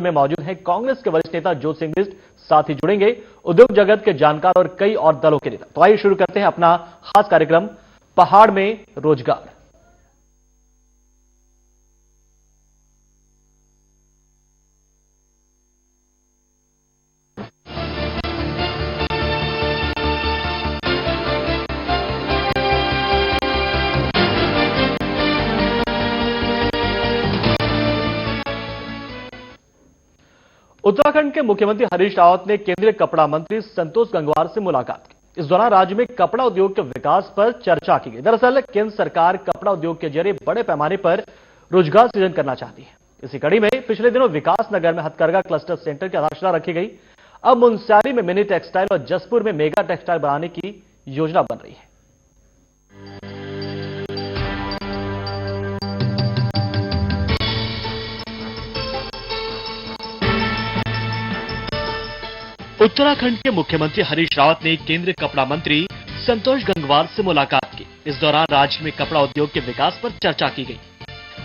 में मौजूद हैं कांग्रेस के वरिष्ठ नेता ज्योति सिंह बिष्ट, साथ ही जुड़ेंगे उद्योग जगत के जानकार और कई और दलों के नेता। तो आइए शुरू करते हैं अपना खास कार्यक्रम पहाड़ में रोजगार। उत्तराखंड के मुख्यमंत्री हरीश रावत ने केंद्रीय कपड़ा मंत्री संतोष गंगवार से मुलाकात की। इस दौरान राज्य में कपड़ा उद्योग के विकास पर चर्चा की गई। दरअसल केंद्र सरकार कपड़ा उद्योग के जरिए बड़े पैमाने पर रोजगार सृजन करना चाहती है। इसी कड़ी में पिछले दिनों विकास नगर में हथकरघा क्लस्टर सेंटर की आधारशिला रखी गई। अब मुनस्यारी में मिनी टेक्सटाइल और जसपुर में मेगा टेक्सटाइल बनाने की योजना बन रही है। उत्तराखंड के मुख्यमंत्री हरीश रावत ने केंद्रीय कपड़ा मंत्री संतोष गंगवार से मुलाकात की। इस दौरान राज्य में कपड़ा उद्योग के विकास पर चर्चा की गई।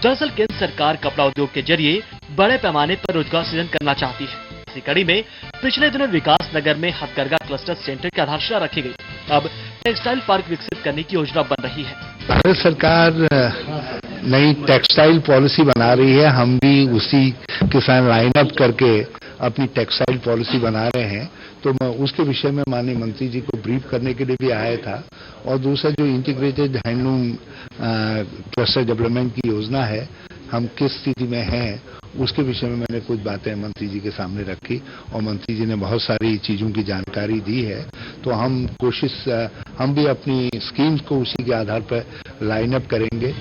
दरअसल केंद्र सरकार कपड़ा उद्योग के जरिए बड़े पैमाने पर रोजगार सृजन करना चाहती है। इसी कड़ी में पिछले दिनों विकास नगर में हथकरघा क्लस्टर सेंटर की आधारशिला रखी गई। अब टेक्सटाइल पार्क विकसित करने की योजना बन रही है। भारत सरकार नई टेक्सटाइल पॉलिसी बना रही है। हम भी उसी के साथ लाइन अप करके अपनी टेक्सटाइल पॉलिसी बना रहे हैं। तो मैं उसके विषय में माननीय मंत्री जी को ब्रीफ करने के लिए भी आया था। और दूसरा जो इंटीग्रेटेड हैंडलूम क्लस्टर डेवलपमेंट की योजना है, हम किस स्थिति में हैं उसके विषय में मैंने कुछ बातें मंत्री जी के सामने रखी और मंत्री जी ने बहुत सारी चीजों की जानकारी दी है। तो हम भी अपनी स्कीम्स को उसी के आधार पर लाइन अप करेंगे।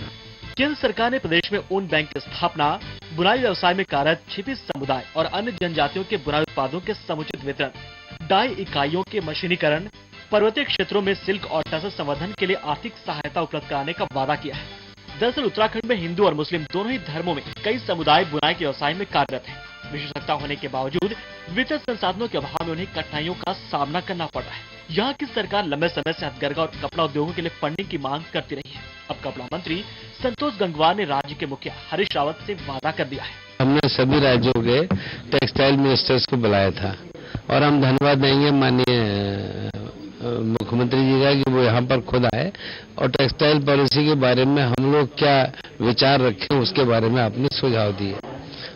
केंद्र सरकार ने प्रदेश में ऊन बैंक की स्थापना, बुनाई व्यवसाय में कार्यरत छिपी समुदाय और अन्य जनजातियों के बुनाई उत्पादों के समुचित वितरण, डाई इकाइयों के मशीनीकरण, पर्वतीय क्षेत्रों में सिल्क और टसर संवर्धन के लिए आर्थिक सहायता उपलब्ध कराने का वादा किया है। दरअसल उत्तराखंड में हिंदू और मुस्लिम दोनों ही धर्मों में कई समुदाय बुनाई के व्यवसाय में कार्यरत हैं। विशेषज्ञता होने के बावजूद वित्तीय संसाधनों के अभाव में उन्हें कठिनाइयों का सामना करना पड़ रहा है। यहाँ की सरकार लंबे समय से हथकरघा और कपड़ा उद्योगों के लिए फंडिंग की मांग करती रही है। अब कपड़ा मंत्री संतोष गंगवार ने राज्य के मुखिया हरीश रावत से वादा कर दिया है। हमने सभी राज्यों के टेक्सटाइल मिनिस्टर्स को बुलाया था और हम धन्यवाद देंगे माननीय मुख्यमंत्री जी का कि वो यहाँ पर खुद आए और टेक्सटाइल पॉलिसी के बारे में हम लोग क्या विचार रखें उसके बारे में आपने सुझाव दिए।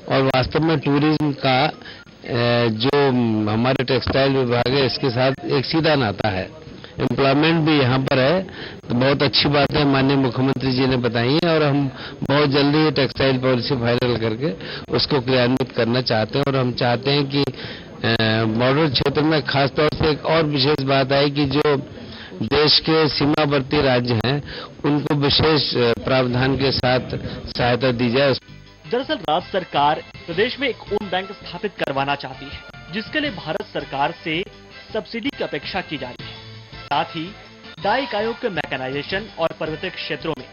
और वास्तव में टूरिज्म का जो हमारे टेक्सटाइल विभाग है इसके साथ एक सीधा नाता है। एम्प्लॉयमेंट भी यहाँ पर है, तो बहुत अच्छी बात है माननीय मुख्यमंत्री जी ने बताई है। और हम बहुत जल्दी टेक्सटाइल पॉलिसी फाइनल करके उसको क्रियान्वित करना चाहते हैं। और हम चाहते हैं कि बॉर्डर क्षेत्र में खासतौर से एक और विशेष बात है कि जो देश के सीमावर्ती राज्य हैं उनको विशेष प्रावधान के साथ सहायता दी जाए। दरअसल राज्य सरकार प्रदेश में एक ऊन बैंक स्थापित करवाना चाहती है, जिसके लिए भारत सरकार से सब्सिडी की अपेक्षा की जा रही है। साथ ही डाई इकाइयों के मैकेनाइजेशन और पर्वतीय क्षेत्रों में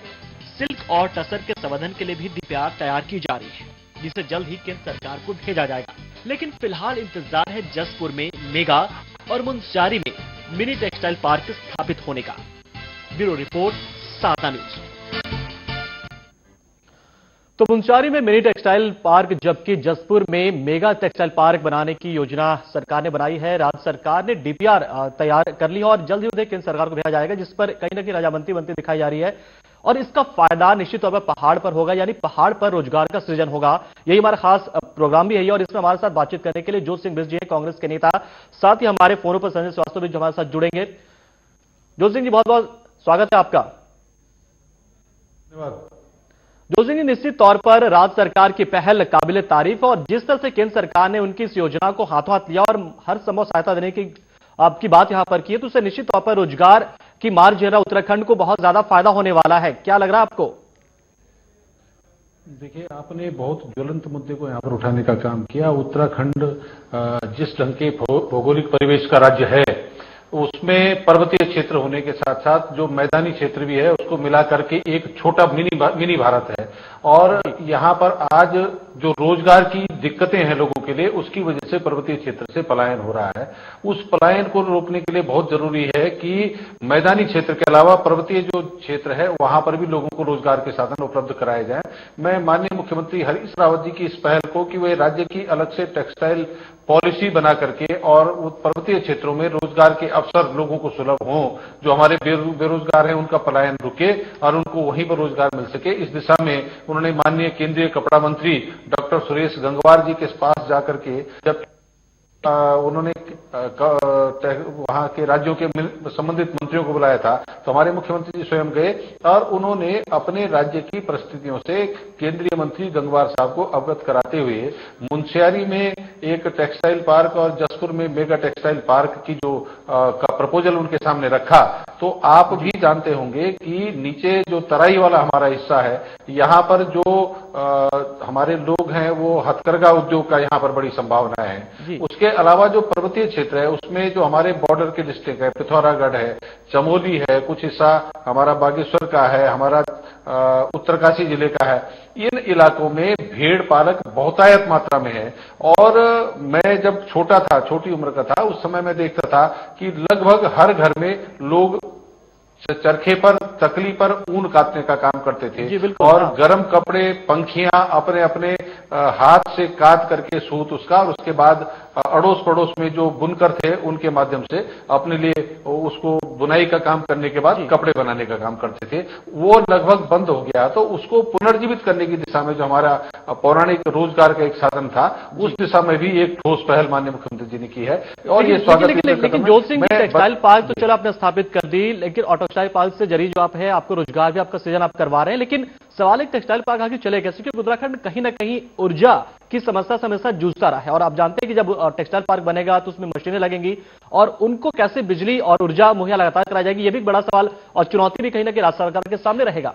सिल्क और टसर के संवर्धन के लिए भी डीपीआर तैयार की जा रही है, जिसे जल्द ही केंद्र सरकार को भेजा जाएगा। लेकिन फिलहाल इंतजार है जसपुर में मेगा और मुनस्यारी में मिनी टेक्सटाइल पार्क स्थापित होने का। ब्यूरो रिपोर्ट, साता न्यूज। तो मुनस्यारी में मिनी टेक्सटाइल पार्क जबकि जसपुर में मेगा टेक्सटाइल पार्क बनाने की योजना सरकार ने बनाई है। राज्य सरकार ने डीपीआर तैयार कर ली है और जल्द ही उन्हें केंद्र सरकार को भेजा जाएगा, जिस पर कहीं न कहीं रजामंदी बनती दिखाई जा रही है। और इसका फायदा निश्चित तौर पर पहाड़ पर होगा, यानी पहाड़ पर रोजगार का सृजन होगा। यही हमारा खास प्रोग्राम भी है और इसमें हमारे साथ बातचीत करने के लिए ज्योति सिंह बिष्ट जी हैं, कांग्रेस के नेता। साथ ही हमारे फोनों पर संजय श्रीवास्तव भी हमारे साथ जुड़ेंगे। ज्योति सिंह जी, बहुत बहुत स्वागत है आपका। धन्यवाद। ज्योति सिंह जी, निश्चित तौर पर राज्य सरकार की पहल काबिले तारीफ है और जिस तरह से केंद्र सरकार ने उनकी इस योजना को हाथों हाथ लिया और हर संभव सहायता देने की आपकी बात यहां पर की है, तो उससे निश्चित तौर पर रोजगार की मार्ग जो है उत्तराखंड को बहुत ज्यादा फायदा होने वाला है। क्या लग रहा है आपको? देखिए, आपने बहुत ज्वलंत मुद्दे को यहाँ पर उठाने का काम किया। उत्तराखंड जिस ढंग के भौगोलिक परिवेश का राज्य है, उसमें पर्वतीय क्षेत्र होने के साथ साथ जो मैदानी क्षेत्र भी है उसको मिला करके एक छोटा मिनी भारत है। और यहाँ पर आज जो रोजगार की दिक्कतें हैं लोगों के लिए, उसकी वजह से पर्वतीय क्षेत्र से पलायन हो रहा है। उस पलायन को रोकने के लिए बहुत जरूरी है कि मैदानी क्षेत्र के अलावा पर्वतीय जो क्षेत्र है वहां पर भी लोगों को रोजगार के साधन उपलब्ध कराए जाएं। मैं माननीय मुख्यमंत्री हरीश रावत जी की इस पहल को कि वे राज्य की अलग से टेक्सटाइल पॉलिसी बना करके और पर्वतीय क्षेत्रों में रोजगार के अवसर लोगों को सुलभ हों, जो हमारे बेरोजगार हैं उनका पलायन रुके और उनको वहीं पर रोजगार मिल सके, इस दिशा में उन्होंने माननीय केंद्रीय कपड़ा मंत्री डॉक्टर सुरेश गंगवार जी के पास जाकर के जब उन्होंने वहां के राज्यों के संबंधित मंत्रियों को बुलाया था, तो हमारे मुख्यमंत्री जी स्वयं गए और उन्होंने अपने राज्य की परिस्थितियों से केंद्रीय मंत्री गंगवार साहब को अवगत कराते हुए मुंशियारी में एक टेक्सटाइल पार्क और जसपुर में मेगा टेक्सटाइल पार्क की जो का प्रपोजल उनके सामने रखा। तो आप भी जानते होंगे कि नीचे जो तराई वाला हमारा हिस्सा है, यहाँ पर जो हमारे लोग हैं वो हथकरघा उद्योग का यहाँ पर बड़ी संभावना है। उसके अलावा जो पर्वतीय क्षेत्र है उसमें जो हमारे बॉर्डर के डिस्ट्रिक्ट है, पिथौरागढ़ है, चमोली है, कुछ हिस्सा हमारा बागेश्वर का है, हमारा उत्तरकाशी जिले का है, इन इलाकों में भेड़ पालक बहुतायत मात्रा में है। और मैं जब छोटा था, छोटी उम्र का था, उस समय मैं देखता था कि लगभग हर घर में लोग चरखे पर, तकली पर ऊन काटने का काम करते थे और गर्म कपड़े, पंखियां अपने अपने हाथ से काट करके सूत उसका, और उसके बाद अड़ोस पड़ोस में जो बुनकर थे उनके माध्यम से अपने लिए उसको बुनाई का काम करने के बाद कपड़े बनाने का काम करते थे। वो लगभग बंद हो गया, तो उसको पुनर्जीवित करने की दिशा में जो हमारा पौराणिक रोजगार का एक साधन था, उस दिशा में भी एक ठोस पहल माननीय मुख्यमंत्री जी ने की है और ये स्वागत। लेकिन जोत सिंह जी, टेक्सटाइल पार्क तो चलो आपने स्थापित कर दी, लेकिन टेक्सटाइल पार्क से जरिए जो आप है आपको रोजगार भी आपका सृजन आप करवा रहे हैं, लेकिन सवाल एक टेक्सटाइल पार्क आगे चले कैसे, क्योंकि उत्तराखंड कहीं ना कहीं ऊर्जा की समस्या से हमेशा जूझता रहा है और आप जानते हैं कि जब टेक्सटाइल पार्क बनेगा तो उसमें मशीनें लगेंगी और उनको कैसे बिजली और ऊर्जा मुहैया लगातार कराई जाएगी, यह भी एक बड़ा सवाल और चुनौती भी कहीं ना कहीं राज्य सरकार के सामने रहेगा।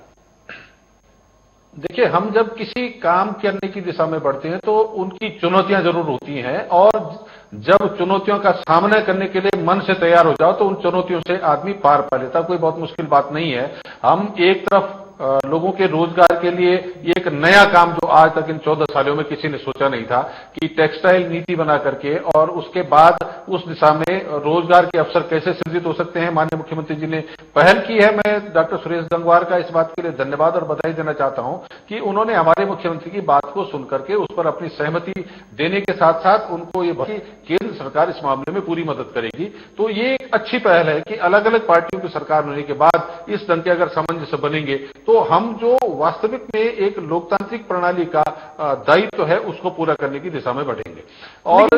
देखिए, हम जब किसी काम करने की दिशा में बढ़ते हैं तो उनकी चुनौतियां जरूर होती हैं और जब चुनौतियों का सामना करने के लिए मन से तैयार हो जाओ तो उन चुनौतियों से आदमी पार पा लेता, कोई बहुत मुश्किल बात नहीं है। हम एक तरफ लोगों के रोजगार के लिए ये एक नया काम जो आज तक इन 14 सालों में किसी ने सोचा नहीं था कि टेक्सटाइल नीति बना करके और उसके बाद उस दिशा में रोजगार के अवसर कैसे सृजित हो सकते हैं, माननीय मुख्यमंत्री जी ने पहल की है। मैं डॉक्टर सुरेश गंगवार का इस बात के लिए धन्यवाद और बधाई देना चाहता हूं कि उन्होंने हमारे मुख्यमंत्री की बात को सुनकर के उस पर अपनी सहमति देने के साथ साथ उनको ये केंद्र सरकार इस मामले में पूरी मदद करेगी। तो ये एक अच्छी पहल है कि अलग अलग पार्टियों की सरकार होने के बाद इस ढंग के अगर सामंजस्य बनेंगे तो हम जो वास्तविक में एक लोकतांत्रिक प्रणाली का दायित्व है उसको पूरा करने की दिशा में बढ़ेंगे। और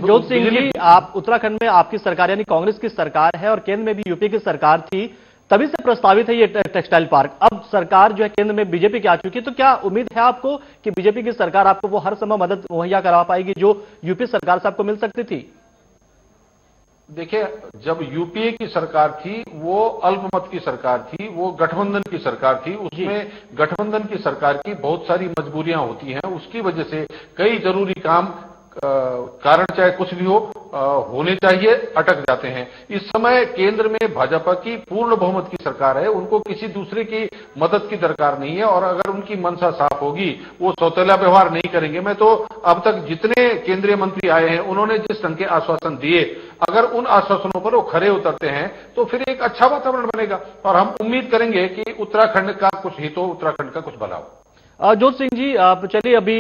जोत सिंह जी, आप उत्तराखंड में आपकी सरकार यानी कांग्रेस की सरकार है और केंद्र में भी यूपी की सरकार थी, तभी से प्रस्तावित है ये टेक्सटाइल पार्क। अब सरकार जो है केंद्र में बीजेपी की आ चुकी है, तो क्या उम्मीद है आपको कि बीजेपी की सरकार आपको वो हर संभव मदद मुहैया करवा पाएगी जो यूपी सरकार से आपको मिल सकती थी? देखिए, जब यूपीए की सरकार थी वो अल्पमत की सरकार थी, वो गठबंधन की सरकार थी, उसमें गठबंधन की सरकार की बहुत सारी मजबूरियां होती हैं, उसकी वजह से कई जरूरी काम कारण चाहे कुछ भी हो होने चाहिए अटक जाते हैं। इस समय केंद्र में भाजपा की पूर्ण बहुमत की सरकार है, उनको किसी दूसरे की मदद की दरकार नहीं है और अगर उनकी मनसा साफ होगी वो सौतेला व्यवहार नहीं करेंगे। मैं तो अब तक जितने केंद्रीय मंत्री आए हैं उन्होंने जिस ढंग के आश्वासन दिए, अगर उन आश्वासनों पर वो खरे उतरते हैं तो फिर एक अच्छा वातावरण बनेगा और हम उम्मीद करेंगे कि उत्तराखंड का कुछ हित हो, उत्तराखंड का कुछ भला हो। जोत सिंह जी, चलिए अभी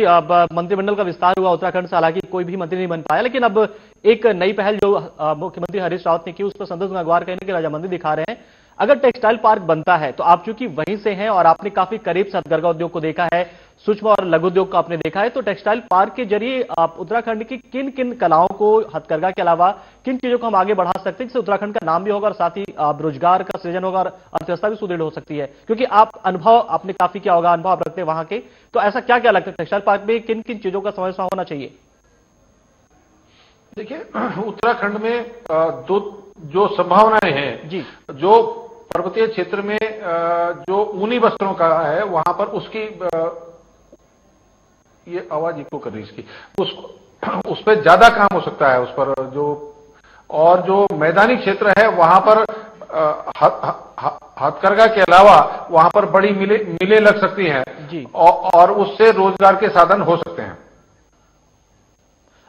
मंत्रिमंडल का विस्तार हुआ उत्तराखंड से, हालांकि कोई भी मंत्री नहीं बन पाया, लेकिन अब एक नई पहल जो मुख्यमंत्री हरीश रावत ने की उस पर संतोष गंगवार कहने की राजामंदी दिखा रहे हैं। अगर टेक्सटाइल पार्क बनता है तो आप चूंकि वहीं से हैं और आपने काफी करीब से हथकरघा उद्योग को देखा है, सूक्ष्म और लघु उद्योग को आपने देखा है, तो टेक्सटाइल पार्क के जरिए आप उत्तराखंड की किन किन कलाओं को, हथकरघा के अलावा किन चीजों को हम आगे बढ़ा सकते हैं जिससे उत्तराखंड का नाम भी होगा और साथ ही रोजगार का सृजन होगा और अर्थव्यवस्था भी सुदृढ़ हो सकती है, क्योंकि आप अनुभव आपने काफी किया होगा, अनुभव आप रखते हैं वहां के, तो ऐसा क्या क्या लगता है टेक्सटाइल पार्क में किन किन चीजों का समावेश होना चाहिए? देखिए, उत्तराखंड में दो जो संभावनाएं हैं जी, जो पर्वतीय क्षेत्र में जो ऊनी वस्त्रों का है वहां पर उसकी ये आवाज इको कर रही इसकी, उस पर ज्यादा काम हो सकता है उस पर जो, और जो मैदानी क्षेत्र है वहां पर हथकरघा के अलावा वहां पर बड़ी मिलें लग सकती हैं जी। और उससे रोजगार के साधन हो सकते हैं।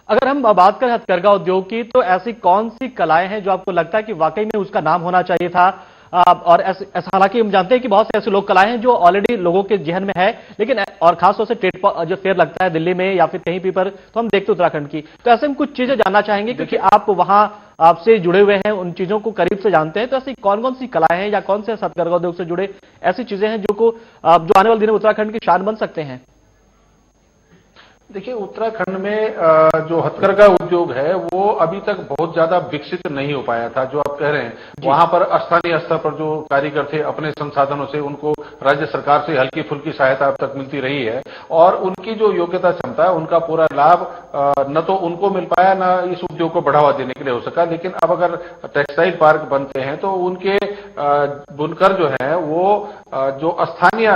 अगर हम बात करें हथकरघा उद्योग की, तो ऐसी कौन सी कलाएं हैं जो आपको लगता है कि वाकई में उसका नाम होना चाहिए था? और ऐसा हालांकि हम जानते हैं कि बहुत से ऐसे लोक कलाएं हैं जो ऑलरेडी लोगों के जहन में है, लेकिन और खासतौर से ट्रेड जो फेयर लगता है दिल्ली में या फिर कहीं भी पर, तो हम देखते उत्तराखंड की, तो ऐसे में कुछ चीजें जानना चाहेंगे क्योंकि आप वहां आपसे जुड़े हुए हैं, उन चीजों को करीब से जानते हैं। तो ऐसी कौन कौन सी कलाएं हैं या कौन से हथकरघा उद्योग से जुड़े ऐसी चीजें हैं जो आने वाले दिनों में उत्तराखंड की शान बन सकते हैं? देखिए, उत्तराखंड में जो हथकरघा उद्योग है वो अभी तक बहुत ज्यादा विकसित नहीं हो पाया था। जो आप कह रहे हैं, वहां पर स्थानीय स्तर पर जो कारीगर थे अपने संसाधनों से उनको राज्य सरकार से हल्की फुल्की सहायता अब तक मिलती रही है और उनकी जो योग्यता क्षमता है उनका पूरा लाभ न तो उनको मिल पाया न इस उद्योग को बढ़ावा देने के लिए हो सका। लेकिन अब अगर टेक्सटाइल पार्क बनते हैं तो उनके बुनकर जो है वो जो स्थानीय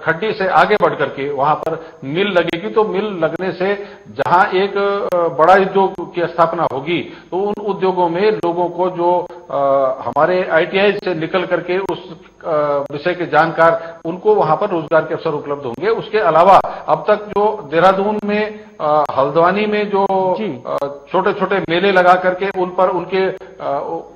खड्डी से आगे बढ़ करके वहां पर मिल लगेगी, तो मिल लगने से जहां एक बड़ा उद्योग की स्थापना होगी तो उन उद्योगों में लोगों को जो हमारे आईटीआई से निकल करके उस विषय के जानकार उनको वहां पर रोजगार के अवसर उपलब्ध होंगे। उसके अलावा अब तक जो देहरादून में हल्द्वानी में जो छोटे छोटे मेले लगा करके उन पर उनके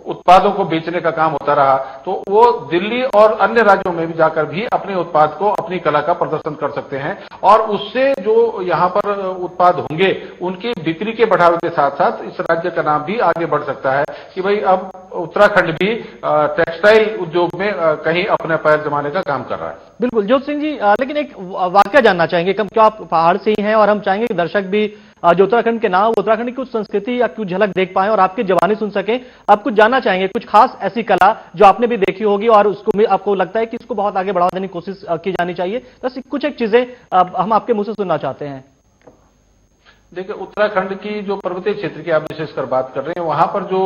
उत्पादों को बेचने का काम होता रहा, तो वो दिल्ली और अन्य राज्यों में भी जाकर भी अपने उत्पाद को, अपनी कला का प्रदर्शन कर सकते हैं और उससे जो यहाँ पर उत्पाद होंगे उनकी बिक्री के बढ़ावे के साथ साथ इस राज्य का नाम भी आगे बढ़ सकता है कि भाई अब उत्तराखंड भी टेक्सटाइल उद्योग में कहीं अपने पैर जमाने का काम कर रहा है। बिल्कुल ज्योत सिंह जी, लेकिन एक वाकया जानना चाहेंगे, क्यों आप पहाड़ से ही हैं और हम चाहेंगे कि दर्शक भी जो उत्तराखंड के नाम, उत्तराखंड की कुछ संस्कृति या कुछ झलक देख पाए और आपकी जबानी सुन सकें। आप कुछ जानना चाहेंगे, कुछ खास ऐसी कला जो आपने भी देखी होगी और उसको आपको लगता है कि इसको बहुत आगे बढ़ा देने की कोशिश की जानी चाहिए, बस कुछ एक चीजें हम आपके मुंह से सुनना चाहते हैं। देखिए, उत्तराखंड की जो पर्वतीय क्षेत्र की आप विशेषकर बात कर रहे हैं, वहां पर जो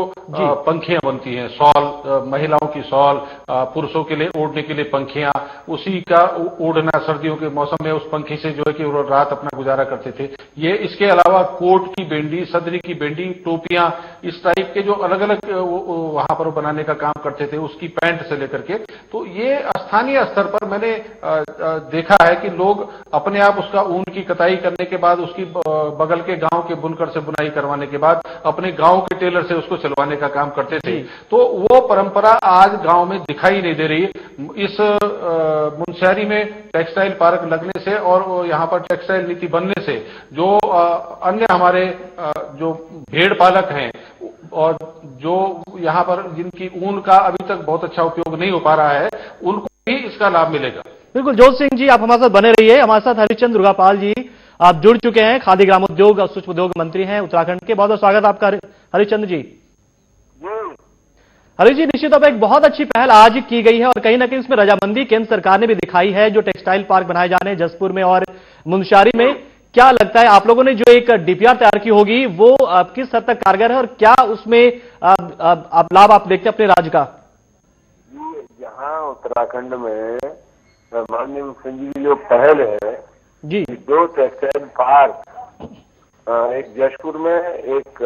पंखियां बनती हैं, शॉल, महिलाओं की शॉल, पुरुषों के लिए ओढ़ने के लिए पंखियां, उसी का ओढ़ना सर्दियों के मौसम में उस पंखी से जो है कि वो रात अपना गुजारा करते थे। ये इसके अलावा कोट की बेंडी, सदरी की बेंडी, टोपियां, इस टाइप के जो अलग अलग वहां पर बनाने का काम करते थे, उसकी पैंट से लेकर के, तो ये स्थानीय स्तर पर मैंने देखा है कि लोग अपने आप उसका ऊन की कताई करने के बाद उसकी बगल के गांव के बुनकर से बुनाई करवाने के बाद अपने गांव के टेलर से उसको सिलवाने का काम करते थे। तो वो परंपरा आज गांव में दिखाई नहीं दे रही। इस मुनस्यारी में टेक्सटाइल पार्क लगने से और यहाँ पर टेक्सटाइल नीति बनने से जो अन्य हमारे जो भेड़ पालक हैं और जो यहाँ पर जिनकी ऊन का अभी तक बहुत अच्छा उपयोग नहीं हो पा रहा है, उनको भी इसका लाभ मिलेगा। बिल्कुल ज्योत सिंह जी, आप हमारे साथ बने रहिए। हमारे साथ हरिश्चंद्र दुर्गापाल जी आप जुड़ चुके हैं, खादी ग्रामोद्योग और सूक्ष्म उद्योग मंत्री हैं उत्तराखंड के। बहुत बहुत स्वागत आपका हरिश्चंद्र जी। हरि जी, निश्चित तौर पर एक बहुत अच्छी पहल आज की गई है और कहीं ना कहीं इसमें रजामंदी केंद्र सरकार ने भी दिखाई है। जो टेक्सटाइल पार्क बनाए जा रहे हैं जसपुर में और मुनस्यारी में, क्या लगता है आप लोगों ने जो एक डीपीआर तैयार की होगी वो किस हद तक कारगर है और क्या उसमें लाभ आप देखते हैं अपने राज्य का? यहाँ उत्तराखंड में माननीय मुख्यमंत्री की जो पहल है जी, 2 टेक्सटाइल पार्क, एक जशपुर में, एक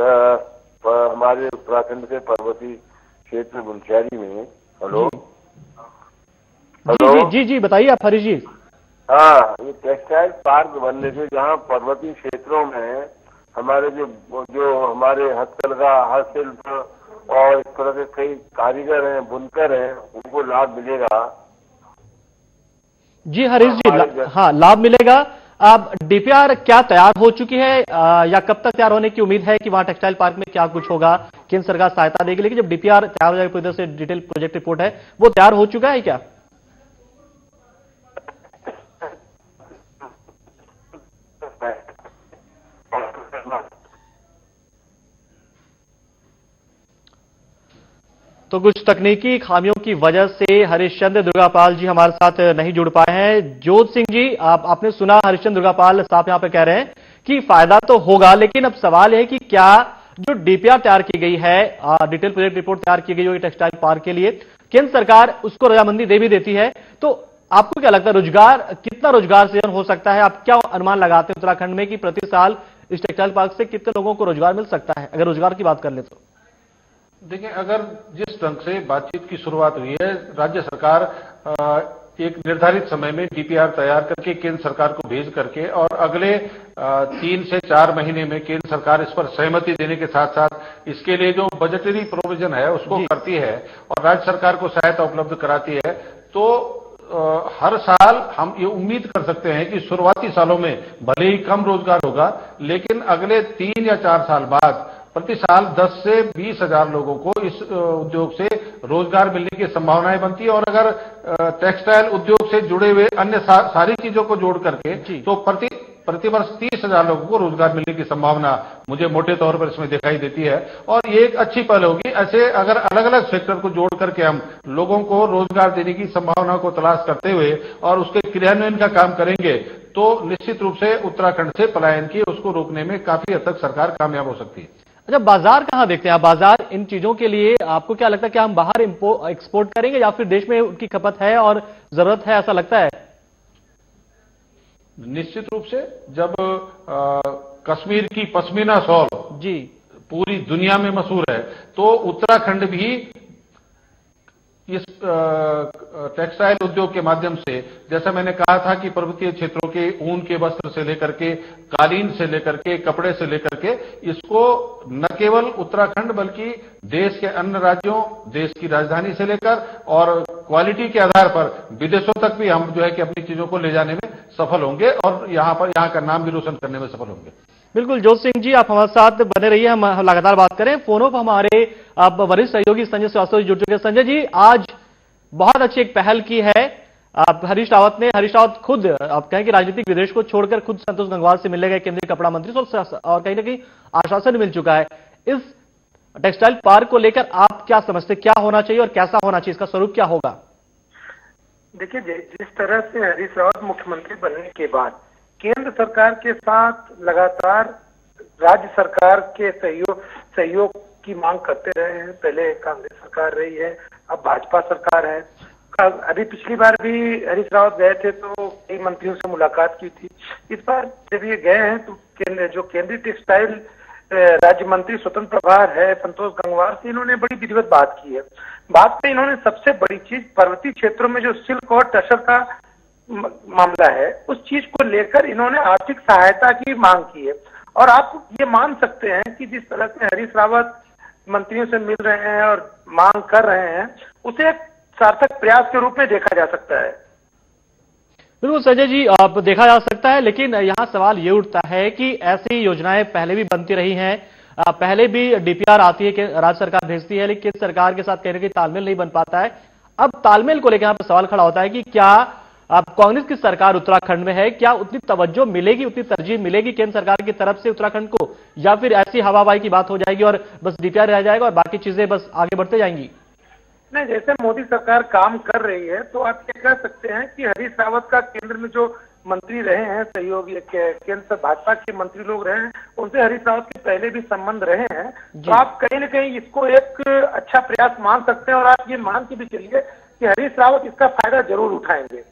हमारे उत्तराखंड के पर्वतीय क्षेत्र मुनस्यारी में। हेलो हेलो जी जी बताइए आप हरीश जी। हाँ, ये टेक्सटाइल पार्क बनने से जहाँ पर्वतीय क्षेत्रों में हमारे जो हमारे हथकरघा, हस्तशिल्प और इस तरह के कई कारीगर हैं, बुनकर हैं, उनको लाभ मिलेगा। जी हरीश जी, हाँ लाभ मिलेगा। अब डीपीआर क्या तैयार हो चुकी है या कब तक तैयार होने की उम्मीद है कि वहां टेक्सटाइल पार्क में क्या कुछ होगा, केंद्र सरकार सहायता देगी? लेकिन जब डीपीआर तैयार हो जाएगा, इधर से डिटेल प्रोजेक्ट रिपोर्ट है वो तैयार हो चुका है क्या? तो कुछ तकनीकी खामियों की वजह से हरिश्चंद्र दुर्गापाल जी हमारे साथ नहीं जुड़ पाए हैं। ज्योत सिंह जी, आपने सुना हरिश्चंद्र दुर्गापाल साहब यहां पे कह रहे हैं कि फायदा तो होगा, लेकिन अब सवाल है कि क्या जो डीपीआर तैयार की गई है, डिटेल प्रोजेक्ट रिपोर्ट तैयार की गई होगी टेक्सटाइल पार्क के लिए, केंद्र सरकार उसको रजामंदी दे भी देती है, तो आपको क्या लगता है कितना रोजगार सृजन हो सकता है? आप क्या अनुमान लगाते हैं उत्तराखंड में कि प्रति साल इस टेक्सटाइल पार्क से कितने लोगों को रोजगार मिल सकता है, अगर रोजगार की बात कर ले तो? देखिए, अगर जिस ढंग से बातचीत की शुरुआत हुई है, राज्य सरकार एक निर्धारित समय में डीपीआर तैयार करके केंद्र सरकार को भेज करके और अगले 3 से 4 महीने में केंद्र सरकार इस पर सहमति देने के साथ साथ इसके लिए जो बजटरी प्रोविजन है उसको करती है और राज्य सरकार को सहायता उपलब्ध कराती है, तो हर साल हम ये उम्मीद कर सकते हैं कि शुरुआती सालों में भले ही कम रोजगार होगा, लेकिन अगले 3 या 4 साल बाद प्रति साल 10 से 20 हजार लोगों को इस उद्योग से रोजगार मिलने की संभावनाएं बनती है। और अगर टेक्सटाइल उद्योग से जुड़े हुए अन्य सारी चीजों को जोड़ करके तो प्रतिवर्ष 30 हजार लोगों को रोजगार मिलने की संभावना मुझे मोटे तौर पर इसमें दिखाई देती है और ये एक अच्छी पहल होगी। ऐसे अगर अलग अलग सेक्टर को जोड़ करके हम लोगों को रोजगार देने की संभावना को तलाश करते हुए और उसके क्रियान्वयन का काम करेंगे तो निश्चित रूप से उत्तराखंड से पलायन की उसको रोकने में काफी हद तक सरकार कामयाब हो सकती है। अच्छा, बाजार कहां देखते हैं आप? बाजार इन चीजों के लिए आपको क्या लगता है कि हम बाहर एक्सपोर्ट करेंगे या फिर देश में उनकी खपत है और जरूरत है, ऐसा लगता है? निश्चित रूप से जब कश्मीर की पश्मीना शॉल जी पूरी दुनिया में मशहूर है, तो उत्तराखंड भी इस टेक्सटाइल उद्योग के माध्यम से, जैसा मैंने कहा था कि पर्वतीय क्षेत्रों के ऊन के वस्त्र से लेकर के कालीन से लेकर के कपड़े से लेकर के इसको न केवल उत्तराखंड बल्कि देश के अन्य राज्यों, देश की राजधानी से लेकर और क्वालिटी के आधार पर विदेशों तक भी हम जो है कि अपनी चीजों को ले जाने में सफल होंगे और यहाँ का नाम भी रोशन करने में सफल होंगे। बिल्कुल ज्योत सिंह जी, आप हमारे साथ बने रहिए, हम लगातार बात करें। फोनों पर हमारे वरिष्ठ सहयोगी संजय श्रीवास्तव जी जुड़ चुके हैं। संजय जी, आज बहुत अच्छी एक पहल की है हरीश रावत ने। हरीश रावत खुद आप कहें कि राजनीतिक विदेश को छोड़कर खुद संतोष गंगवार से मिलने गए केंद्रीय कपड़ा मंत्री और कहीं ना कहीं आश्वासन मिल चुका है। इस टेक्सटाइल पार्क को लेकर आप क्या समझते, क्या होना चाहिए और कैसा होना चाहिए, इसका स्वरूप क्या होगा? देखिए, जिस तरह से हरीश रावत मुख्यमंत्री बनने के बाद केंद्र सरकार के साथ लगातार राज्य सरकार के सहयोग की मांग करते रहे हैं। पहले कांग्रेस सरकार रही है, अब भाजपा सरकार है। अभी पिछली बार भी हरीश रावत गए थे तो कई मंत्रियों से मुलाकात की थी। इस बार जब ये गए हैं तो केंद्रीय टेक्सटाइल राज्य मंत्री स्वतंत्र प्रभार है संतोष गंगवार से इन्होंने बड़ी विधिवत बात की है। बात में इन्होंने सबसे बड़ी चीज पर्वतीय क्षेत्रों में जो सिल्क और टसर का मामला है उस चीज को लेकर इन्होंने आर्थिक सहायता की मांग की है। और आप ये मान सकते हैं कि जिस तरह से हरीश रावत मंत्रियों से मिल रहे हैं और मांग कर रहे हैं उसे एक सार्थक प्रयास के रूप में देखा जा सकता है। बिल्कुल संजय जी, आप देखा जा सकता है, लेकिन यहाँ सवाल ये उठता है कि ऐसी योजनाएं पहले भी बनती रही हैं, पहले भी डीपीआर आती है कि राज्य सरकार भेजती है, लेकिन सरकार के साथ कहीं ना कहीं तालमेल नहीं बन पाता है। अब तालमेल को लेकर यहाँ पर सवाल खड़ा होता है कि क्या अब कांग्रेस की सरकार उत्तराखंड में है, क्या उतनी तवज्जो मिलेगी, उतनी तरजीह मिलेगी केंद्र सरकार की तरफ से उत्तराखंड को, या फिर ऐसी हवाबाई की बात हो जाएगी और बस डीपीआर रह जाएगा और बाकी चीजें बस आगे बढ़ते जाएंगी? नहीं, जैसे मोदी सरकार काम कर रही है तो आप ये कह सकते हैं कि हरीश रावत का केंद्र में जो मंत्री रहे हैं, सहयोगी केंद्र से भाजपा के मंत्री लोग रहे हैं, उनसे हरीश रावत के पहले भी संबंध रहे हैं। तो आप कहीं ना कहीं इसको एक अच्छा प्रयास मान सकते हैं और आप ये मान के भी चलिए कि हरीश रावत इसका फायदा जरूर उठाएंगे।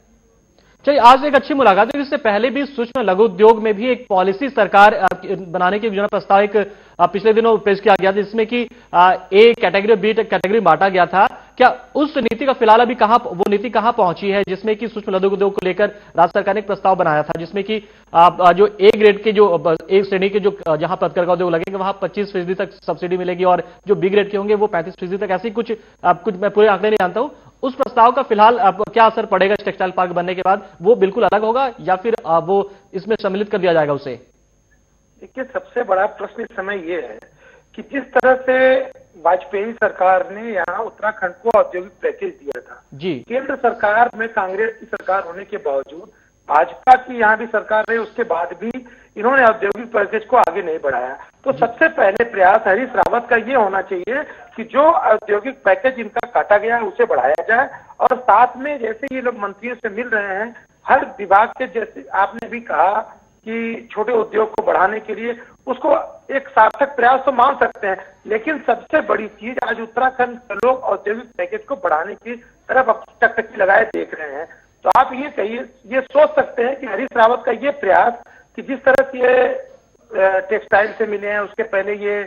चलिए, आज एक अच्छी मुलाकात है। इससे पहले भी सूक्ष्म लघु उद्योग में भी एक पॉलिसी सरकार बनाने की योजना प्रस्ताव एक पिछले दिनों पेश किया गया था, जिसमें कि ए कैटेगरी बी कैटेगरी बांटा गया था। क्या उस नीति का फिलहाल अभी वो नीति कहां पहुंची है, जिसमें कि सूक्ष्म लघु उद्योग को लेकर राज्य सरकार ने एक प्रस्ताव बनाया था, जिसमें कि जो ए ग्रेड के जो एक श्रेणी के जो जहां पत्थर उद्योग लगेंगे वहां 25% तक सब्सिडी मिलेगी और जो बी ग्रेड के होंगे वो 35% तक, ऐसी कुछ मैं पूरे आंकड़े नहीं जानता हूं। उस प्रस्ताव का फिलहाल क्या असर पड़ेगा इस टेक्सटाइल पार्क बनने के बाद? वो बिल्कुल अलग होगा या फिर वो इसमें सम्मिलित कर दिया जाएगा उसे? देखिए, सबसे बड़ा प्रश्न इस समय ये है कि जिस तरह से वाजपेयी सरकार ने यहाँ उत्तराखंड को औद्योगिक पैकेज दिया था जी, केंद्र सरकार में कांग्रेस की सरकार होने के बावजूद, भाजपा की यहाँ भी सरकार रही उसके बाद भी इन्होंने औद्योगिक पैकेज को आगे नहीं बढ़ाया। तो सबसे पहले प्रयास हरीश रावत का ये होना चाहिए कि जो औद्योगिक पैकेज इनका काटा गया है उसे बढ़ाया जाए और साथ में जैसे ये लोग मंत्रियों से मिल रहे हैं, हर विभाग के, जैसे आपने भी कहा कि छोटे उद्योग को बढ़ाने के लिए उसको एक सार्थक प्रयास तो मान सकते हैं, लेकिन सबसे बड़ी चीज आज उत्तराखंड के लोग औद्योगिक पैकेज को बढ़ाने की तरफ अब टकटकी लगाए देख रहे हैं। तो आप ये सोच सकते हैं कि हरीश रावत का ये प्रयास कि जिस तरह से टेक्सटाइल से मिले हैं, उसके पहले ये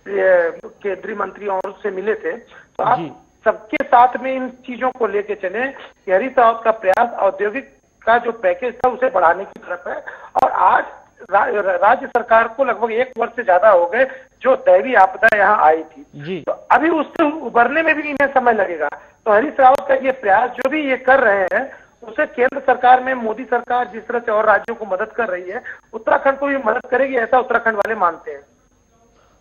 केंद्रीय मंत्री और से मिले थे। तो आप सबके साथ में इन चीजों को लेके चले कि हरीश रावत का प्रयास औद्योगिक का जो पैकेज था उसे बढ़ाने की तरफ है। और आज राज्य सरकार को लगभग 1 वर्ष से ज्यादा हो गए जो दैवीय आपदा यहाँ आई थी, तो अभी उससे उबरने में भी इन्हें समय लगेगा। तो हरीश रावत का ये प्रयास जो भी ये कर रहे हैं उसे केंद्र सरकार में मोदी सरकार जिस तरह से और राज्यों को मदद कर रही है, उत्तराखंड को भी मदद करेगी, ऐसा उत्तराखंड वाले मानते हैं।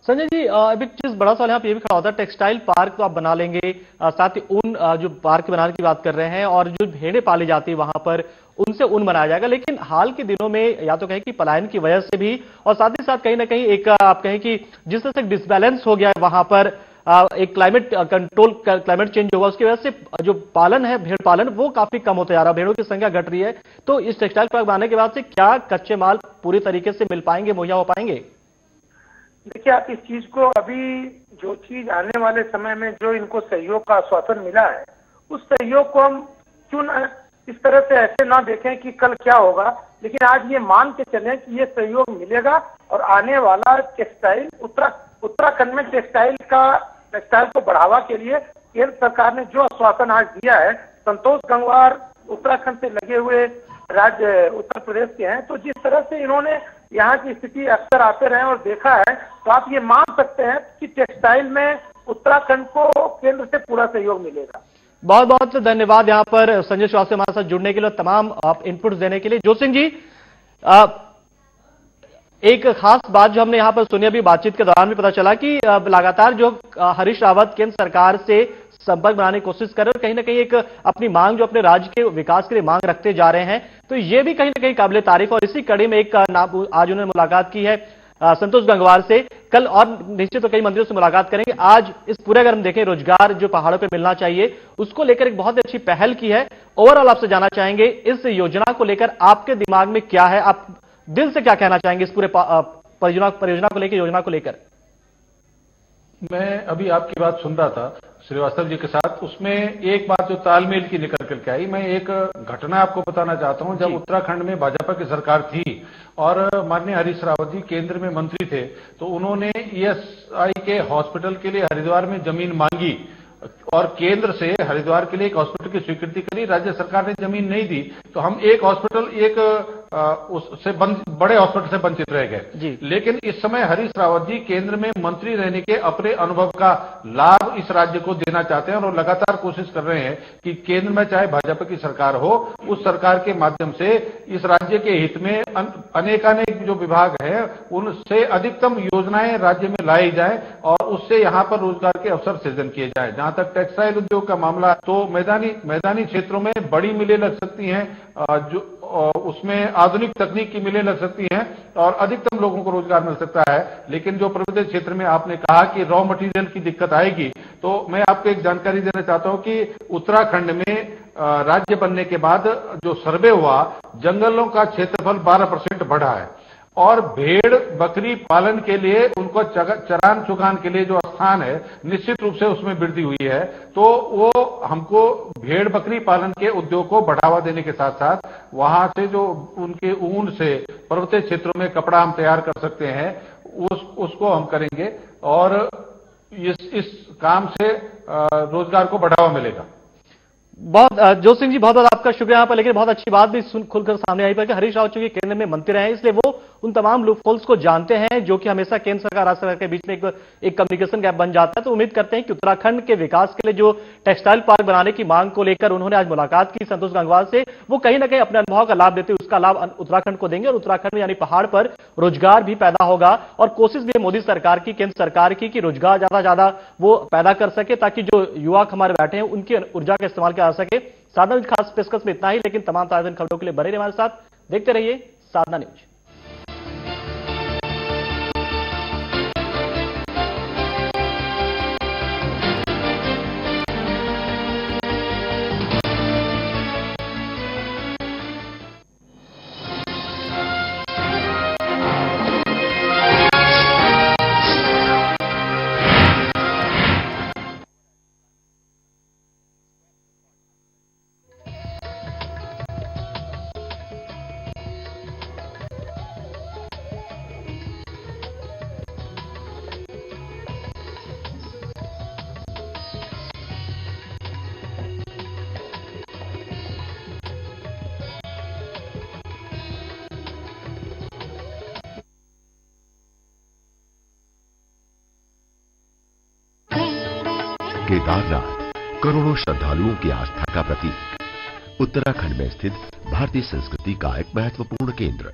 संजय जी, अभी चीज बड़ा सवाल यहाँ पे ये भी खड़ा होता है, टेक्सटाइल पार्क तो आप बना लेंगे, साथ ही ऊन जो पार्क बनाने की बात कर रहे हैं और जो भेड़ें पाली जाती है वहां पर उनसे ऊन बनाया जाएगा, लेकिन हाल के दिनों में या तो कहें कि पलायन की वजह से भी और साथ ही साथ कहीं ना कहीं एक आप कहें कि जिस तरह से डिसबैलेंस हो गया है वहां पर, एक क्लाइमेट चेंज होगा, उसकी वजह से जो पालन है भेड़ पालन वो काफी कम होता जा रहा है, भेड़ों की संख्या घट रही है। तो इस टेक्सटाइल पार्क बनाने के बाद से क्या कच्चे माल पूरी तरीके से मिल पाएंगे, मुहैया हो पाएंगे? देखिए, आप इस चीज को अभी जो चीज आने वाले समय में जो इनको सहयोग का आश्वासन मिला है उस सहयोग को हम क्यों न इस तरह से ऐसे ना देखें कि कल क्या होगा, लेकिन आज ये मान के चलें कि ये सहयोग मिलेगा और आने वाला टेक्सटाइल उत्तराखंड में टेक्सटाइल को बढ़ावा के लिए केंद्र सरकार ने जो आश्वासन आज दिया है। संतोष गंगवार उत्तराखंड से लगे हुए राज्य उत्तर प्रदेश के हैं, तो जिस तरह से इन्होंने यहाँ की स्थिति अक्सर आते रहे और देखा है, तो आप ये मान सकते हैं कि टेक्सटाइल में उत्तराखंड को केंद्र से पूरा सहयोग मिलेगा। बहुत बहुत धन्यवाद यहाँ पर संजय श्रीवास्तव हमारे साथ जुड़ने के लिए, तमाम आप इनपुट्स देने के लिए। जोत सिंह जी, एक खास बात जो हमने यहाँ पर सुनी अभी बातचीत के दौरान भी पता चला कि लगातार जो हरीश रावत केंद्र सरकार से संपर्क बनाने की कोशिश कर रहे हैं और कहीं ना कहीं एक अपनी मांग जो अपने राज्य के विकास के लिए मांग रखते जा रहे हैं, तो ये भी कहीं ना कहीं काबिले तारीफ। और इसी कड़ी में एक आज उन्होंने मुलाकात की है संतोष गंगवार से, कल और निश्चित तो कई मंत्रियों से मुलाकात करेंगे। आज इस पूरे अगर हम देखें रोजगार जो पहाड़ों पे मिलना चाहिए उसको लेकर एक बहुत अच्छी पहल की है। ओवरऑल आपसे जानना चाहेंगे इस योजना को लेकर आपके दिमाग में क्या है, आप दिल से क्या कहना चाहेंगे इस पूरे परियोजना को लेकर, योजना को लेकर? मैं अभी आपकी बात सुन रहा था श्रीवास्तव जी के साथ, उसमें एक बात जो तालमेल की निकल करके आई, मैं एक घटना आपको बताना चाहता हूं। जब उत्तराखंड में भाजपा की सरकार थी और माननीय हरीश रावत जी केंद्र में मंत्री थे, तो उन्होंने ईएसआई के हॉस्पिटल के लिए हरिद्वार में जमीन मांगी और केंद्र से हरिद्वार के लिए एक हॉस्पिटल की स्वीकृति करी, राज्य सरकार ने जमीन नहीं दी, तो हम एक हॉस्पिटल उससे बड़े हॉस्पिटल से वंचित रह गए। लेकिन इस समय हरीश रावत जी केंद्र में मंत्री रहने के अपने अनुभव का लाभ इस राज्य को देना चाहते हैं और लगातार कोशिश कर रहे हैं कि केंद्र में चाहे भाजपा की सरकार हो, उस सरकार के माध्यम से इस राज्य के हित में अनेकानेक जो विभाग है उनसे अधिकतम योजनाएं राज्य में लाई जाए और उससे यहाँ पर रोजगार के अवसर सृजन किए जाए। जहां तक टेक्सटाइल उद्योग का मामला, तो मैदानी क्षेत्रों में बड़ी मिलें लग सकती हैं, जो उसमें आधुनिक तकनीक की मिलें लग सकती हैं और अधिकतम लोगों को रोजगार मिल सकता है। लेकिन जो पर्वतीय क्षेत्र में आपने कहा कि रॉ मटेरियल की दिक्कत आएगी, तो मैं आपको एक जानकारी देना चाहता हूं कि उत्तराखंड में राज्य बनने के बाद जो सर्वे हुआ, जंगलों का क्षेत्रफल 12% बढ़ा है और भेड़ बकरी पालन के लिए उनको चरान चुगान के लिए जो स्थान है निश्चित रूप से उसमें वृद्धि हुई है। तो वो हमको भेड़ बकरी पालन के उद्योग को बढ़ावा देने के साथ साथ वहां से जो उनके ऊन से पर्वतीय क्षेत्रों में कपड़ा हम तैयार कर सकते हैं उसको हम करेंगे और इस काम से रोजगार को बढ़ावा मिलेगा। बहुत जोत सिंह जी, बहुत बहुत आपका शुक्रिया यहाँ पर। लेकिन बहुत अच्छी बात भी खुलकर सामने आई पर कि हरीश रावत चूंकि केंद्र में मंत्री रहे हैं, इसलिए वो उन तमाम लूपहोल्स को जानते हैं जो कि हमेशा केंद्र सरकार राज्य सरकार के बीच में एक कम्युनिकेशन गैप बन जाता है। तो उम्मीद करते हैं कि उत्तराखंड के विकास के लिए जो टेक्सटाइल पार्क बनाने की मांग को लेकर उन्होंने आज मुलाकात की संतोष गंगवार से, वो कहीं ना कहीं अपने अनुभव का लाभ देते हुए उसका लाभ उत्तराखंड को देंगे और उत्तराखंड में यानी पहाड़ पर रोजगार भी पैदा होगा। और कोशिश भी है मोदी सरकार की, केंद्र सरकार की, कि रोजगार ज्यादा ज्यादा वो पैदा कर सके ताकि जो युवा हमारे बैठे हैं उनकी ऊर्जा का इस्तेमाल किया जा सके। साधना खास पेशकश में इतना ही, लेकिन तमाम ताजा खबरों के लिए बने रहिए हमारे साथ, देखते रहिए साधना न्यूज। केदारनाथ करोड़ों श्रद्धालुओं की आस्था का प्रतीक। उत्तराखंड में स्थित भारतीय संस्कृति का एक महत्वपूर्ण केंद्र।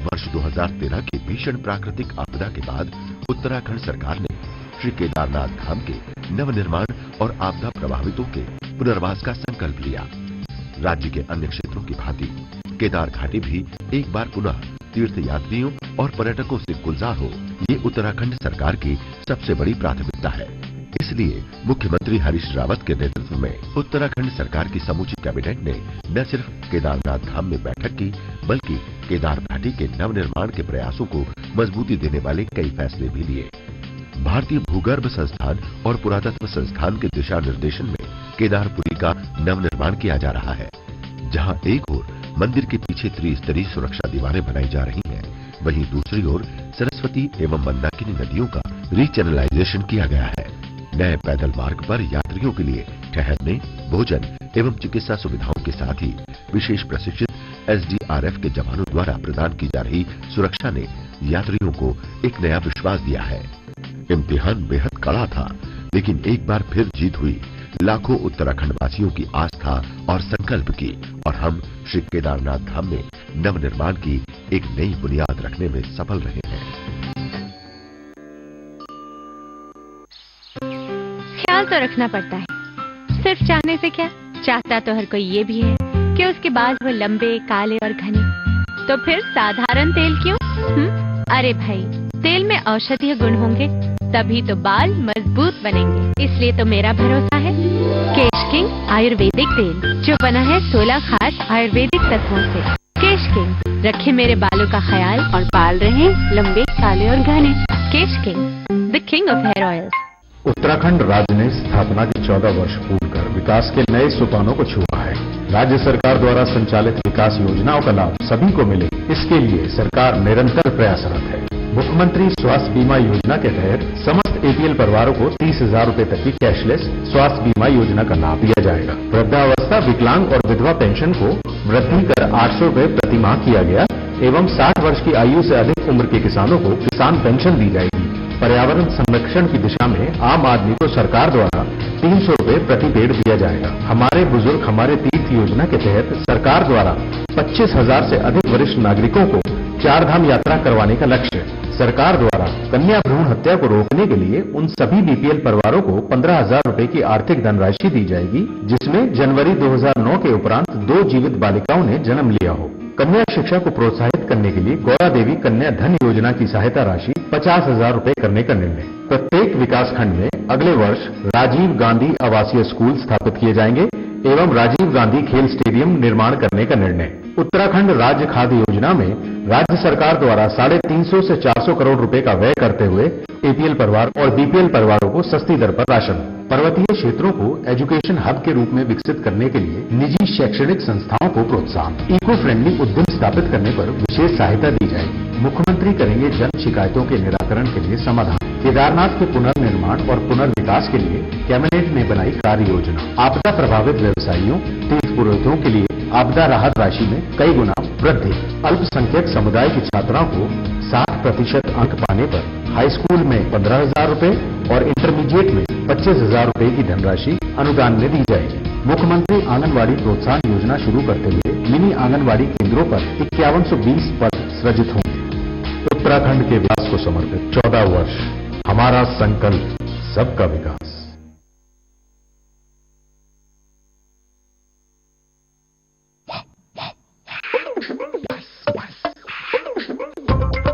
वर्ष 2013 की भीषण प्राकृतिक आपदा के बाद उत्तराखंड सरकार ने श्री केदारनाथ धाम के नवनिर्माण और आपदा प्रभावितों के पुनर्वास का संकल्प लिया। राज्य के अन्य क्षेत्रों की भांति केदार घाटी भी एक बार पुनः तीर्थ यात्रियों और पर्यटकों से गुलजार हो, ये उत्तराखंड सरकार की सबसे बड़ी प्राथमिकता है। इसलिए मुख्यमंत्री हरीश रावत के नेतृत्व में उत्तराखंड सरकार की समूची कैबिनेट ने न सिर्फ केदारनाथ धाम में बैठक की, बल्कि केदार घाटी के नवनिर्माण के प्रयासों को मजबूती देने वाले कई फैसले भी लिए। भारतीय भूगर्भ संस्थान और पुरातत्व संस्थान के दिशा निर्देशन में केदारपुरी का नवनिर्माण किया जा रहा है, जहां एक ओर मंदिर के पीछे त्रिस्तरीय सुरक्षा दीवारें बनाई जा रही हैं, वहीं दूसरी ओर सरस्वती एवं मंदाकिनी नदियों का रीचैनलाइजेशन किया गया है। नए पैदल मार्ग पर यात्रियों के लिए ठहरने, भोजन एवं चिकित्सा सुविधाओं के साथ ही विशेष प्रशिक्षित एसडीआरएफ के जवानों द्वारा प्रदान की जा रही सुरक्षा ने यात्रियों को एक नया विश्वास दिया है। इम्तिहान बेहद कड़ा था, लेकिन एक बार फिर जीत हुई लाखों उत्तराखंड वासियों की आस्था और संकल्प की, और हम श्री केदारनाथ धाम में नवनिर्माण की एक नई बुनियाद रखने में सफल रहे हैं। ख्याल तो रखना पड़ता है, सिर्फ चाहने से क्या। चाहता तो हर कोई ये भी है कि उसके बाल हो लंबे, काले और घने, तो फिर साधारण तेल क्यों? अरे भाई, तेल में औषधीय गुण होंगे, तभी तो बाल मजबूत बनेंगे। इसलिए तो मेरा भरोसा है केश किंग आयुर्वेदिक तेल, जो बना है 16 खास आयुर्वेदिक तत्वों से। केश किंग रखे मेरे बालों का ख्याल और बाल रहे लंबे, काले और घने। Kesh king, the king of hair oil. Uttarakhand राज्य ने स्थापना के 14 वर्ष पूर्ण कर विकास के नए सोपानों को छुआ है। राज्य सरकार द्वारा संचालित विकास योजनाओं का लाभ सभी को मिले, इसके लिए सरकार निरंतर प्रयासरत है। मुख्यमंत्री स्वास्थ्य बीमा योजना के तहत समस्त एपीएल परिवारों को 30,000 रूपए तक की कैशलेस स्वास्थ्य बीमा योजना का लाभ दिया जाएगा। वृद्धावस्था, विकलांग और विधवा पेंशन को वृद्धि कर 800 रूपए प्रति माह किया गया एवं 60 वर्ष की आयु से अधिक उम्र के किसानों को किसान पेंशन दी जाएगी। पर्यावरण संरक्षण की दिशा में आम आदमी को सरकार द्वारा 300 रूपए प्रति पेड़ दिया जाएगा। हमारे बुजुर्ग हमारे तीर्थ योजना के तहत सरकार द्वारा 25,000 से अधिक वरिष्ठ नागरिकों को 4 धाम यात्रा करवाने का लक्ष्य। सरकार द्वारा कन्या भ्रूण हत्या को रोकने के लिए उन सभी बीपीएल परिवारों को 15,000 रूपए की आर्थिक धनराशि दी जाएगी, जिसमें जनवरी 2009 के उपरांत 2 जीवित बालिकाओं ने जन्म लिया हो। कन्या शिक्षा को प्रोत्साहित करने के लिए गौरा देवी कन्या धन योजना की सहायता राशि 50,000 रूपए करने का निर्णय। प्रत्येक विकास खंड में अगले वर्ष राजीव गांधी आवासीय स्कूल स्थापित किए जाएंगे एवं राजीव गांधी खेल स्टेडियम निर्माण करने का निर्णय। उत्तराखंड राज्य खाद्य योजना में राज्य सरकार द्वारा 350 से 400 करोड़ रुपए का व्यय करते हुए एपीएल परिवार और बीपीएल परिवारों को सस्ती दर पर राशन। पर्वतीय क्षेत्रों को एजुकेशन हब के रूप में विकसित करने के लिए निजी शैक्षणिक संस्थाओं को प्रोत्साहन। इको फ्रेंडली उद्यम स्थापित करने पर विशेष सहायता दी जाएगी। मुख्यमंत्री करेंगे जन शिकायतों के निराकरण के लिए समाधान। केदारनाथ के पुनर्निर्माण और पुनर्विकास के लिए कैबिनेट ने बनाई कार्य योजना। आपदा प्रभावित व्यवसायियों, तीर्थ पुरोहितों के लिए आपदा राहत राशि में कई गुना वृद्धि। अल्पसंख्यक समुदाय की छात्राओं को 60% अंक पाने पर हाई स्कूल में 15,000 रूपए और इंटरमीडिएट में 25,000 रूपए की धनराशि अनुदान में दी जाएगी। मुख्यमंत्री आंगनबाड़ी प्रोत्साहन योजना शुरू करते हुए मिनी आंगनबाड़ी केंद्रों पर 5120 पद सृजित होंगे। उत्तराखंड के विकास को समर्पित 14 वर्ष, हमारा संकल्प, सबका विकास।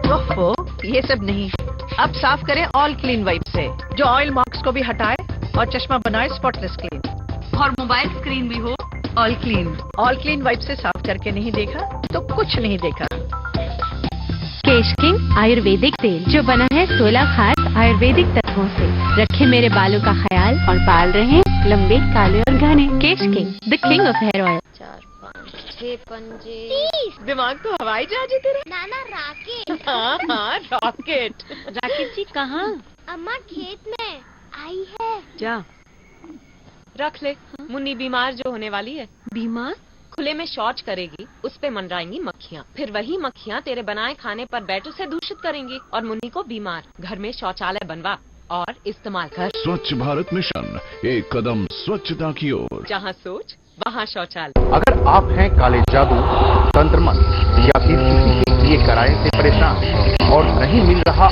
ओफो, ये सब नहीं, अब साफ करें ऑल क्लीन वाइप से, जो ऑयल मार्क्स को भी हटाए और चश्मा बनाए स्पॉटलेस क्लीन, और मोबाइल स्क्रीन भी हो all clean. All clean wipe से साफ करके नहीं देखा तो कुछ नहीं देखा। केश किंग आयुर्वेदिक तेल, जो बना है 16 खास आयुर्वेदिक तत्वों से। रखे मेरे बालों का ख्याल और बाल रहे लंबे, काले और घने। Kesh king, the king of hair oil. 4, 5, 6 पंजे। दिमाग तो हवाई जहाज है तेरा। नाना राकेट। हाँ, रॉकेट। राकेट जी कहाँ? अम्मा खेत में आई है। जा रख ले। मुन्नी बीमार जो होने वाली है। बीमार? खुले में शौच करेगी, उस पे मंडराएंगी मक्खियाँ, फिर वही मक्खियाँ तेरे बनाए खाने पर बैठ उसे दूषित करेंगी और मुन्नी को बीमार। घर में शौचालय बनवा। और इस्तेमाल कर। स्वच्छ भारत मिशन, एक कदम स्वच्छता की ओर। जहाँ सोच वहाँ शौचालय। अगर आप हैं काले जादू, तंत्र मंत्र या फिर किसी के किए कराए से परेशान और नहीं मिल रहा